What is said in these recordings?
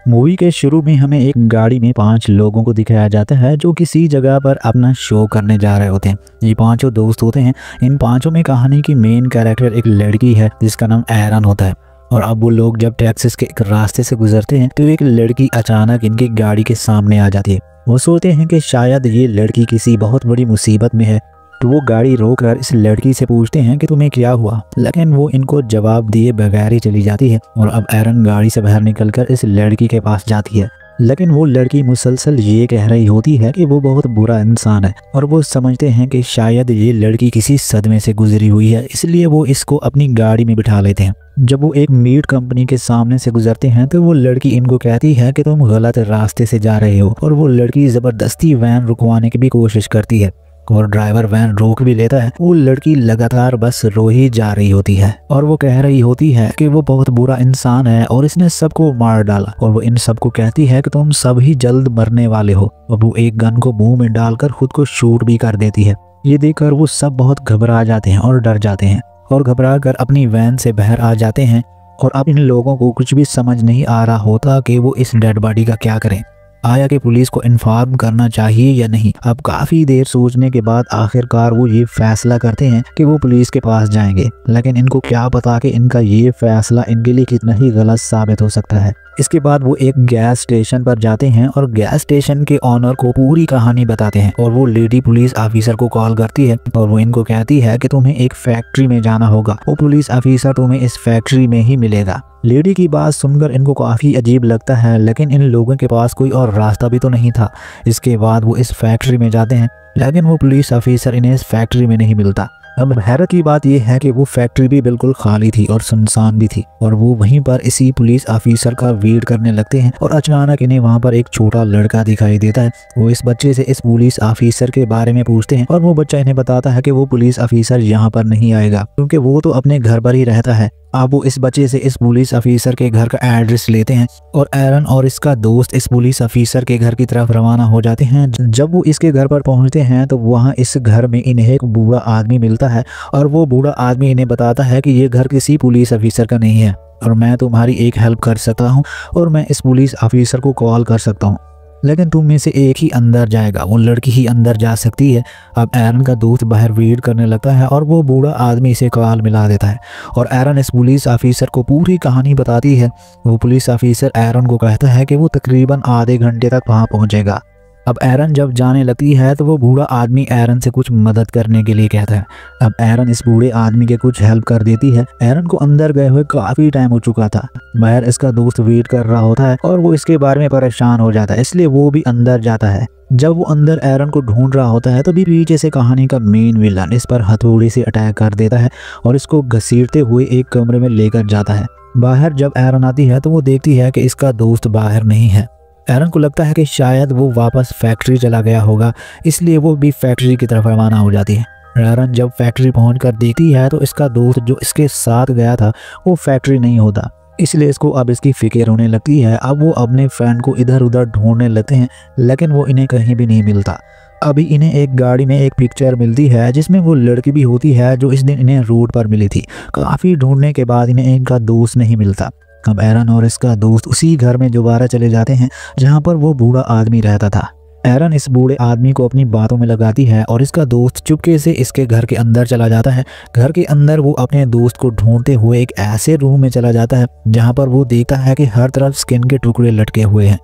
Movie के शुरू में हमें एक गाड़ी में 5 लोगों को दिखाया जाता है जो किसी जगह पर अपना शो करने जा रहे होते हैं। ये पांचों दोस्त होते हैं। इन पांचों में कहानी की मेन कैरेक्टर एक लड़की है जिसका नाम एरन होता है। और अब वो लोग जब टेक्सास के एक रास्ते से गुजरते हैं तो एक लड़की अचानक इनकी गाड़ी के सामने आ जाती है। वो सोचते हैं कि शायद ये लड़की किसी बहुत बड़ी मुसीबत में है, तो वो गाड़ी रोककर इस लड़की से पूछते हैं कि तुम्हें क्या हुआ, लेकिन वो इनको जवाब दिए बगैर ही चली जाती है। और अब एरन गाड़ी से बाहर निकलकर इस लड़की के पास जाती है, लेकिन वो लड़की मुसलसल ये कह रही होती है कि वो बहुत बुरा इंसान है। और वो समझते हैं कि शायद ये लड़की किसी सदमे से गुजरी हुई है, इसलिए वो इसको अपनी गाड़ी में बिठा लेते हैं। जब वो एक मीट कंपनी के सामने से गुजरते हैं तो वो लड़की इनको कहती है कि तुम गलत रास्ते से जा रहे हो। और वो लड़की जबरदस्ती वैन रुकवाने की भी कोशिश करती है और ड्राइवर वैन रोक भी लेता है। वो लड़की लगातार बस रो ही जा रही होती है और वो कह रही होती है कि वो बहुत बुरा इंसान है और इसने सबको मार डाला। और वो इन सबको कहती है कि तुम सब ही जल्द मरने वाले हो। और वो एक गन को मुंह में डालकर खुद को शूट भी कर देती है। ये देखकर वो सब बहुत घबरा जाते हैं और डर जाते हैं और घबरा कर अपनी वैन से बाहर आ जाते हैं। और अब इन लोगों को कुछ भी समझ नहीं आ रहा होता कि वो इस डेड बॉडी का क्या करें। आया कि पुलिस को इन्फॉर्म करना चाहिए या नहीं। अब काफ़ी देर सोचने के बाद आखिरकार वो ये फैसला करते हैं कि वो पुलिस के पास जाएंगे, लेकिन इनको क्या पता कि इनका ये फैसला इनके लिए कितना ही गलत साबित हो सकता है। इसके बाद वो एक गैस स्टेशन पर जाते हैं और गैस स्टेशन के ऑनर को पूरी कहानी बताते हैं। और वो लेडी पुलिस ऑफिसर को कॉल करती है और वो इनको कहती है कि तुम्हें एक फैक्ट्री में जाना होगा, वो पुलिस ऑफिसर तुम्हें इस फैक्ट्री में ही मिलेगा। लेडी की बात सुनकर इनको काफ़ी अजीब लगता है, लेकिन इन लोगों के पास कोई और रास्ता भी तो नहीं था। इसके बाद वो इस फैक्ट्री में जाते हैं, लेकिन वो पुलिस ऑफिसर इन्हें इस फैक्ट्री में नहीं मिलता। अब हैरत की बात यह है कि वो फैक्ट्री भी बिल्कुल खाली थी और सुनसान भी थी। और वो वहीं पर इसी पुलिस ऑफिसर का वेट करने लगते हैं और अचानक इन्हें वहां पर एक छोटा लड़का दिखाई देता है। वो इस बच्चे से इस पुलिस ऑफिसर के बारे में पूछते हैं और वो बच्चा इन्हें बताता है कि वो पुलिस ऑफिसर यहाँ पर नहीं आएगा क्योंकि वो तो अपने घर पर ही रहता है। अब वो इस बच्चे से इस पुलिस ऑफिसर के घर का एड्रेस लेते हैं और एरन और इसका दोस्त इस पुलिस ऑफिसर के घर की तरफ रवाना हो जाते हैं। जब वो इसके घर पर पहुंचते हैं तो वहां इस घर में इन्हें एक बूढ़ा आदमी मिलता है और वो बूढ़ा आदमी इन्हें बताता है कि ये घर किसी पुलिस ऑफिसर का नहीं है और मैं तुम्हारी एक हेल्प कर सकता हूँ और मैं इस पुलिस ऑफिसर को कॉल कर सकता हूँ, लेकिन तुम में से एक ही अंदर जाएगा, वो लड़की ही अंदर जा सकती है। अब एरन का दोस्त बाहर वेट करने लगता है और वो बूढ़ा आदमी से कॉल मिला देता है और एरन इस पुलिस ऑफिसर को पूरी कहानी बताती है। वो पुलिस ऑफिसर एरन को कहता है कि वो तकरीबन आधे घंटे तक वहां पहुंचेगा। अब एरन जब जाने लगती है तो वो बूढ़ा आदमी एरन से कुछ मदद करने के लिए कहता है। अब एरन इस बूढ़े आदमी के कुछ हेल्प कर देती है। एरन को अंदर गए हुए काफ़ी टाइम हो चुका था। बाहर इसका दोस्त वेट कर रहा होता है और वो इसके बारे में परेशान हो जाता है, इसलिए वो भी अंदर जाता है। जब वो अंदर एरन को ढूंढ रहा होता है तभी पीछे से कहानी का मेन विलन इस पर हथौड़े से अटैक कर देता है और इसको घसीटते हुए एक कमरे में लेकर जाता है। बाहर जब एरन आती है तो वो देखती है कि इसका दोस्त बाहर नहीं है। एरन को लगता है कि शायद वो वापस फैक्ट्री चला गया होगा, इसलिए वो भी फैक्ट्री की तरफ रवाना हो जाती है। एरन जब फैक्ट्री पहुंचकर देखती है तो इसका दोस्त जो इसके साथ गया था वो फैक्ट्री नहीं होता, इसलिए इसको अब इसकी फिक्र होने लगती है। अब वो अपने फ्रेंड को इधर उधर ढूंढने लगते हैं, लेकिन वो इन्हें कहीं भी नहीं मिलता। अभी इन्हें एक गाड़ी में एक पिक्चर मिलती है जिसमें वो लड़की भी होती है जो इस दिन इन्हें रोड पर मिली थी। काफ़ी ढूंढने के बाद इन्हें इनका दोस्त नहीं मिलता। अब एरन और इसका दोस्त उसी घर में दोबारा चले जाते हैं जहां पर वो बूढ़ा आदमी रहता था। एरन इस बूढ़े आदमी को अपनी बातों में लगाती है और इसका दोस्त चुपके से इसके घर के अंदर चला जाता है। घर के अंदर वो अपने दोस्त को ढूंढते हुए एक ऐसे रूम में चला जाता है जहां पर वो देखता है कि हर तरफ स्किन के टुकड़े लटके हुए हैं।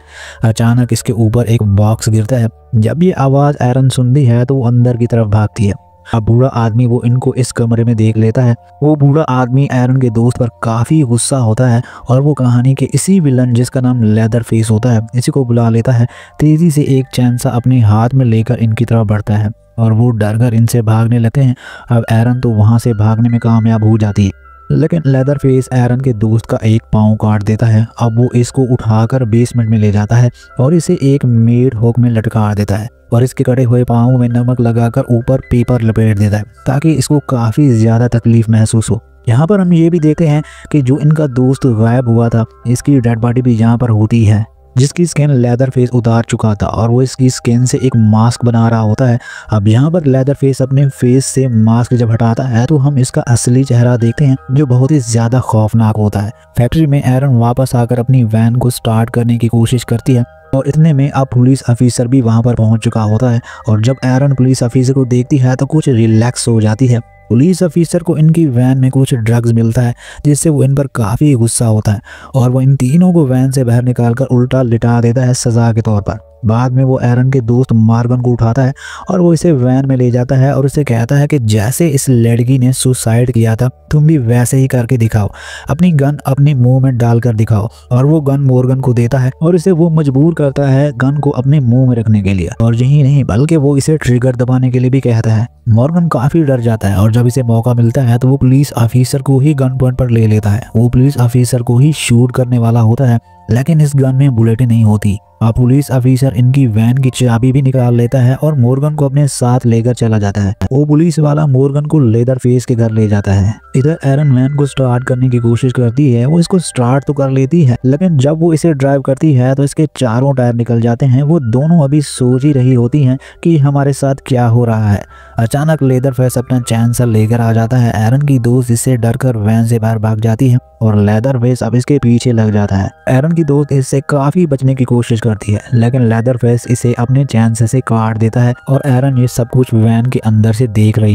अचानक इसके ऊपर एक बॉक्स गिरता है। जब ये आवाज़ एरन सुनती है तो वो अंदर की तरफ भागती है। अब बूढ़ा आदमी वो इनको इस कमरे में देख लेता है। वो बूढ़ा आदमी एरन के दोस्त पर काफ़ी गुस्सा होता है और वो कहानी के इसी विलन जिसका नाम लेदर फेस होता है इसी को बुला लेता है। तेज़ी से एक चैन सा अपने हाथ में लेकर इनकी तरफ बढ़ता है और वो डर कर इनसे भागने लगते हैं। अब एरन तो वहाँ से भागने में कामयाब हो जाती है, लेकिन लेदर फेस एरन के दोस्त का एक पाँव काट देता है। अब वो इसको उठाकर बेसमेंट में ले जाता है और इसे एक मेड हुक में लटका देता है और इसके कटे हुए पाँव में नमक लगाकर ऊपर पेपर लपेट देता है ताकि इसको काफ़ी ज़्यादा तकलीफ महसूस हो। यहाँ पर हम ये भी देखते हैं कि जो इनका दोस्त गायब हुआ था इसकी डेड बॉडी भी यहाँ पर होती है। जिसकी स्किन लेदर फेस उतार चुका था और वो इसकी स्किन से एक मास्क बना रहा होता है। अब यहाँ पर लेदर फेस अपने फेस से मास्क जब हटाता है तो हम इसका असली चेहरा देखते हैं, जो बहुत ही ज्यादा खौफनाक होता है। फैक्ट्री में एरन वापस आकर अपनी वैन को स्टार्ट करने की कोशिश करती है और इतने में अब पुलिस ऑफिसर भी वहां पर पहुंच चुका होता है और जब एरन पुलिस ऑफिसर को देखती है तो कुछ रिलैक्स हो जाती है। पुलिस ऑफिसर को इनकी वैन में कुछ ड्रग्स मिलता है, जिससे वो इन पर काफ़ी गुस्सा होता है और वो इन तीनों को वैन से बाहर निकालकर उल्टा लिटा देता है सज़ा के तौर पर। बाद में वो एरन के दोस्त मॉर्गन को उठाता है और वो इसे वैन में ले जाता है और उसे कहता है कि जैसे इस लड़की ने सुसाइड किया था तुम भी वैसे ही करके दिखाओ, अपनी गन अपने मुंह में डालकर दिखाओ। और वो गन मॉर्गन को देता है और इसे वो मजबूर करता है गन को अपने मुंह में रखने के लिए, और यही नहीं बल्कि वो इसे ट्रिगर दबाने के लिए भी कहता है। मॉर्गन काफी डर जाता है और जब इसे मौका मिलता है तो वो पुलिस ऑफिसर को ही गन पॉइंट पर ले लेता है। वो पुलिस ऑफिसर को ही शूट करने वाला होता है, लेकिन इस गन में बुलेटें नहीं होती। पुलिस ऑफिसर इनकी वैन की चाबी भी निकाल लेता है और मॉर्गन को अपने साथ लेकर चला जाता है। वो पुलिस वाला मॉर्गन को लेदर फेस के घर ले जाता है। इधर एरन वैन को स्टार्ट करने की कोशिश करती है। वो इसको स्टार्ट तो कर लेती है, लेकिन जब वो इसे ड्राइव करती है तो इसके चारों टायर निकल जाते हैं। वो दोनों अभी सोच ही रही होती हैं कि हमारे साथ क्या हो रहा है। अचानक लेदर फेस अपना चैनसर लेकर आ जाता है। एरन की दोस्त इससे डरकर वैन से बाहर भाग जाती है और लेदर फेस अब इसके पीछे लग जाता है। एरन की दोस्त इससे काफी बचने की कोशिश करती है, लेकिन लेदर फेस इसे अपने चैनसर से काट देता है और एरन ये सब कुछ वैन के अंदर से देख रही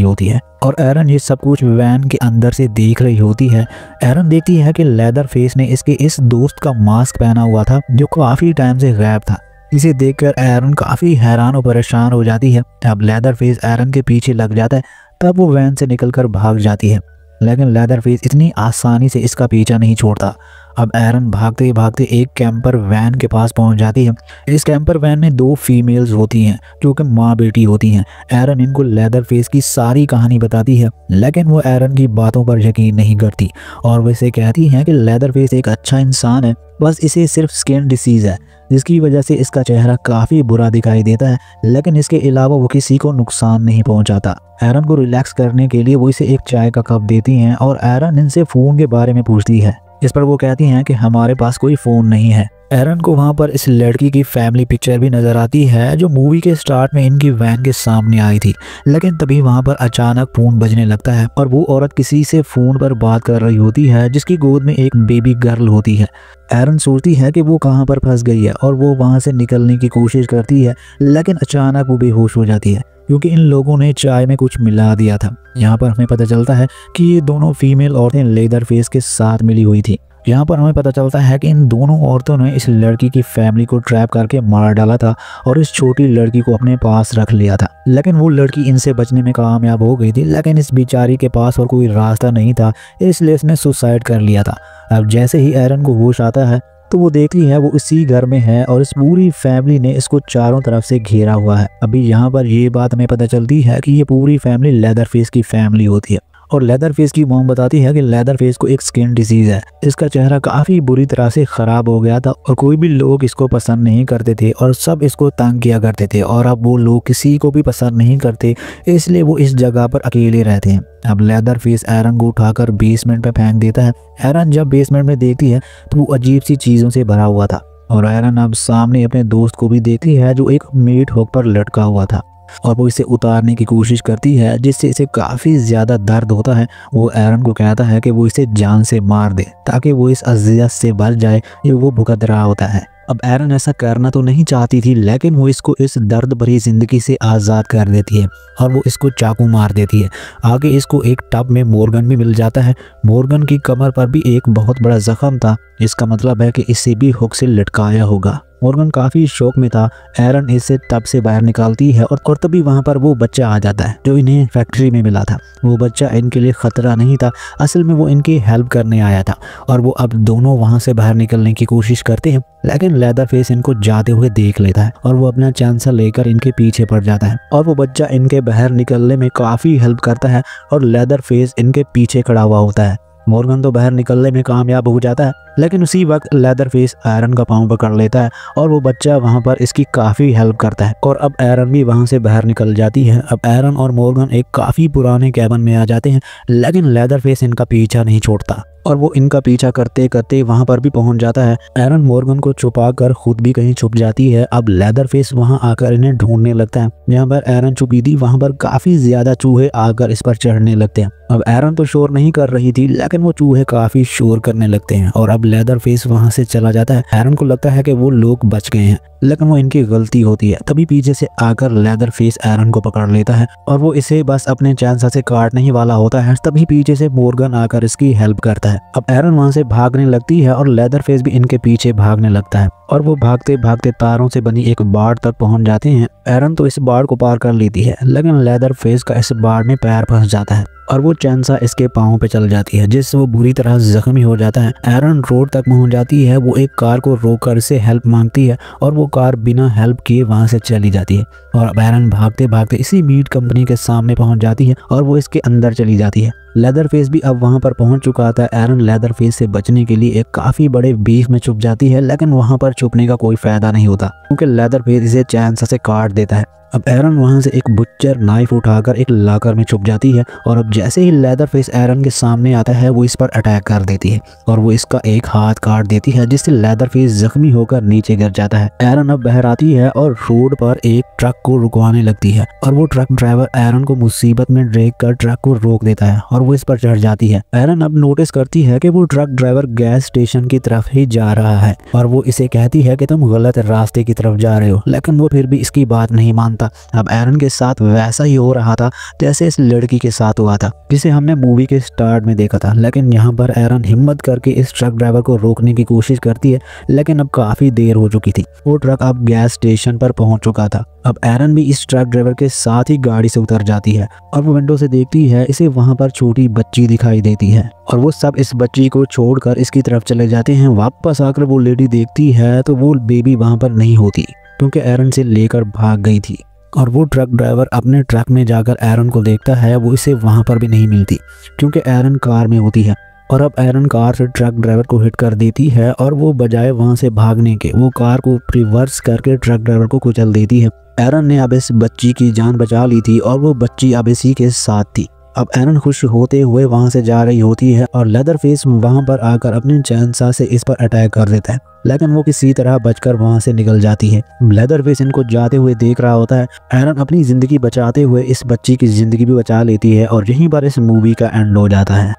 होती है। एरन देखती है कि लेदर फेस ने इसके इस दोस्त का मास्क पहना हुआ था जो काफी टाइम से गायब था। इसे देखकर एरन काफी हैरान और परेशान हो जाती है। अब लेदर फेस एरन के पीछे लग जाता है, तब वो वैन से निकलकर भाग जाती है, लेकिन लेदर फेस इतनी आसानी से इसका पीछा नहीं छोड़ता। अब एरन भागते भागते एक कैंपर वैन के पास पहुंच जाती है। इस कैंपर वैन में 2 फीमेल्स होती हैं जो कि माँ बेटी होती हैं। एरन इनको लेदर फेस की सारी कहानी बताती है, लेकिन वो एरन की बातों पर यकीन नहीं करती और वो इसे कहती हैं कि लेदर फेस एक अच्छा इंसान है, बस इसे सिर्फ स्किन डिसीज है जिसकी वजह से इसका चेहरा काफी बुरा दिखाई देता है, लेकिन इसके अलावा वो किसी को नुकसान नहीं पहुंचाता। एरन को रिलैक्स करने के लिए वो इसे एक चाय का कप देती हैं और एरन इनसे फोन के बारे में पूछती है। इस पर वो कहती हैं कि हमारे पास कोई फोन नहीं है। एरन को वहां पर इस लड़की की फैमिली पिक्चर भी नजर आती है जो मूवी के स्टार्ट में इनकी वैन के सामने आई थी, लेकिन तभी वहां पर अचानक फोन बजने लगता है और वो औरत किसी से फोन पर बात कर रही होती है जिसकी गोद में एक बेबी गर्ल होती है। एरन सोचती है कि वो कहां पर फंस गई है और वो वहां से निकलने की कोशिश करती है, लेकिन अचानक वो बेहोश हो जाती है क्योंकि इन लोगों ने चाय में कुछ मिला दिया था। यहाँ पर हमें पता चलता है कि ये दोनों फीमेल औरतें लेदर फेस के साथ मिली हुई थी। यहाँ पर हमें पता चलता है कि इन दोनों औरतों ने इस लड़की की फैमिली को ट्रैप करके मार डाला था और इस छोटी लड़की को अपने पास रख लिया था, लेकिन वो लड़की इनसे बचने में कामयाब हो गई थी। लेकिन इस बेचारी के पास और कोई रास्ता नहीं था, इसलिए इसने सुसाइड कर लिया था। अब जैसे ही एरन को होश आता है तो वो देखती है वो इसी घर में है और इस पूरी फैमिली ने इसको चारों तरफ से घेरा हुआ है। अभी यहाँ पर ये बात हमें पता चलती है कि ये पूरी फैमिली लेदर फेस की फैमिली होती है और लेदर फेस की मॉम बताती है कि लेदर फेस को एक स्किन डिसीज है। इसका चेहरा काफी बुरी तरह से खराब हो गया था और कोई भी लोग इसको पसंद नहीं करते थे और सब इसको तंग किया करते थे, और अब वो लोग किसी को भी पसंद नहीं करते, इसलिए वो इस जगह पर अकेले रहते हैं। अब लेदर फेस एरन को उठाकर बेसमेंट में फेंक देता है। एरन जब बेसमेंट में देखती है तो वो अजीब सी चीजों से भरा हुआ था और एरन अब सामने अपने दोस्त को भी देखती है जो एक मीट हुक पर लटका हुआ था और वो इसे उतारने की कोशिश करती है जिससे इसे काफ़ी ज़्यादा दर्द होता है। वो एरन को कहता है कि वो इसे जान से मार दे ताकि वो इस अजियत से बच जाए जो वो भुगत रहा होता है। अब एरन ऐसा करना तो नहीं चाहती थी, लेकिन वो इसको इस दर्द भरी जिंदगी से आज़ाद कर देती है और वो इसको चाकू मार देती है। आगे इसको एक टब में मॉर्गन भी मिल जाता है। मॉर्गन की कमर पर भी एक बहुत बड़ा जख्म था, इसका मतलब है कि इसे भी हुक से लटकाया होगा। मॉर्गन काफ़ी शौक में था। एरन इसे टब से बाहर निकालती है और तभी वहाँ पर वो बच्चा आ जाता है जो इन्हें फैक्ट्री में मिला था। वो बच्चा इनके लिए ख़तरा नहीं था, असल में वो इनकी हेल्प करने आया था और वो अब दोनों वहाँ से बाहर निकलने की कोशिश करते हैं, लेकिन लेदर फेस इनको जाते हुए देख लेता है और वो अपना चांसर लेकर इनके पीछे पड़ जाता है और वो बच्चा इनके बाहर निकलने में काफ़ी हेल्प करता है और लेदर फेस इनके पीछे खड़ा हुआ होता है। मॉर्गन तो बाहर निकलने में कामयाब हो जाता है, लेकिन उसी वक्त लेदर फेस एरन का पाँव पकड़ लेता है और वो बच्चा वहां पर इसकी काफ़ी हेल्प करता है और अब एरन भी वहां से बाहर निकल जाती है। अब एरन और मॉर्गन एक काफ़ी पुराने कैबिन में आ जाते हैं, लेकिन लेदर फेस इनका पीछा नहीं छोड़ता। और वो इनका पीछा करते करते वहां पर भी पहुंच जाता है। एरन मॉर्गन को छुपा कर खुद भी कहीं छुप जाती है। अब लेदरफेस वहां आकर इन्हें ढूंढने लगता है। जहां पर एरन छुपी थी वहां पर काफी ज्यादा चूहे आकर इस पर चढ़ने लगते हैं। अब एरन तो शोर नहीं कर रही थी, लेकिन वो चूहे काफी शोर करने लगते हैं और अब लेदरफेस वहां से चला जाता है। एरन को लगता है कि वो लोग बच गए हैं, लेकिन वो इनकी गलती होती है। तभी पीछे से आकर लेदरफेस एरन को पकड़ लेता है और वो इसे बस अपने चैनसा से काटने ही वाला होता है। तभी पीछे से मॉर्गन आकर इसकी हेल्प करता है। अब एरन वहां से भागने लगती है और लेदरफेस भी इनके पीछे भागने लगता है और वो भागते भागते तारों से बनी एक बाड़ तक पहुंच जाते हैं। एरन तो इस बाड़ को पार कर लेती है, लेकिन लेदरफेस का इस बाड़ में पैर फंस जाता है और वो चैनसा इसके पाँव पे चल जाती है, जिससे वो बुरी तरह जख्मी हो जाता है। एरन रोड तक पहुंच जाती है। वो एक कार को रोककर इससे हेल्प मांगती है और वो कार बिना हेल्प किए वहां से चली जाती है। और अब एरन भागते भागते इसी मीट कंपनी के सामने पहुंच जाती है और वो इसके अंदर चली जाती है। लेदरफेस भी अब वहां पर पहुंच चुका था। एरन लेदरफेस से बचने के लिए एक काफी बड़े बीफ में छुप जाती है, लेकिन वहां पर छुपने का कोई फायदा नहीं होता क्योंकि लेदरफेस इसे चैनसा से काट देता है। अब एरन वहां से एक बुच्चर नाइफ उठाकर एक लॉकर में छुप जाती है और अब जैसे ही लेदरफेस एरन के सामने आता है वो इस पर अटैक कर देती है और वो इसका एक हाथ काट देती है, जिससे लेदरफेस जख्मी होकर नीचे गिर जाता है। एरन अब बाहर आती है और रोड पर एक ट्रक को रुकवाने लगती है और वो ट्रक ड्राइवर एरन को मुसीबत में देख कर ट्रक को रोक देता है और वो इस पर चढ़ जाती है। एरन अब नोटिस करती है कि वो ट्रक ड्राइवर गैस स्टेशन की तरफ ही जा रहा है और वो इसे कहती है कि तुम गलत रास्ते की तरफ जा रहे हो, लेकिन वो फिर भी इसकी बात नहीं मानता। अब एरन के साथ वैसा ही हो रहा था जैसे इस लड़की के साथ हुआ था जिसे हमने मूवी के स्टार्ट में देखा था, लेकिन यहाँ पर एरन हिम्मत करके इस ट्रक ड्राइवर को रोकने की कोशिश करती है, लेकिन अब काफी देर हो चुकी थी। वो ट्रक अब गैस स्टेशन पर पहुंच चुका था। अब एरन भी इस ट्रक ड्राइवर के साथ ही गाड़ी से उतर जाती है और वो विंडो से देखती है, इसे वहां पर छोटी बच्ची दिखाई देती है और वो सब इस बच्ची को छोड़कर इसकी तरफ चले जाते हैं। वापस आकर वो लेडी देखती है तो वो बेबी वहां पर नहीं होती क्योंकि एरन से लेकर भाग गई थी। और वो ट्रक ड्राइवर अपने ट्रक में जाकर एरन को देखता है, वो इसे वहां पर भी नहीं मिलती क्योंकि एरन कार में होती है। और अब एरन कार से ट्रक ड्राइवर को हिट कर देती है और वो बजाय वहां से भागने के वो कार को रिवर्स करके ट्रक ड्राइवर को कुचल देती है। एरन ने अब इस बच्ची की जान बचा ली थी और वो बच्ची अब इसी के साथ थी। अब एरन खुश होते हुए वहां से जा रही होती है और लेदरफेस वहां पर आकर अपने चैनसा से इस पर अटैक कर देता है, लेकिन वो किसी तरह बचकर वहां से निकल जाती है। लेदरफेस इनको जाते हुए देख रहा होता है। एरन अपनी जिंदगी बचाते हुए इस बच्ची की जिंदगी भी बचा लेती है और यहीं पर इस मूवी का एंड हो जाता है।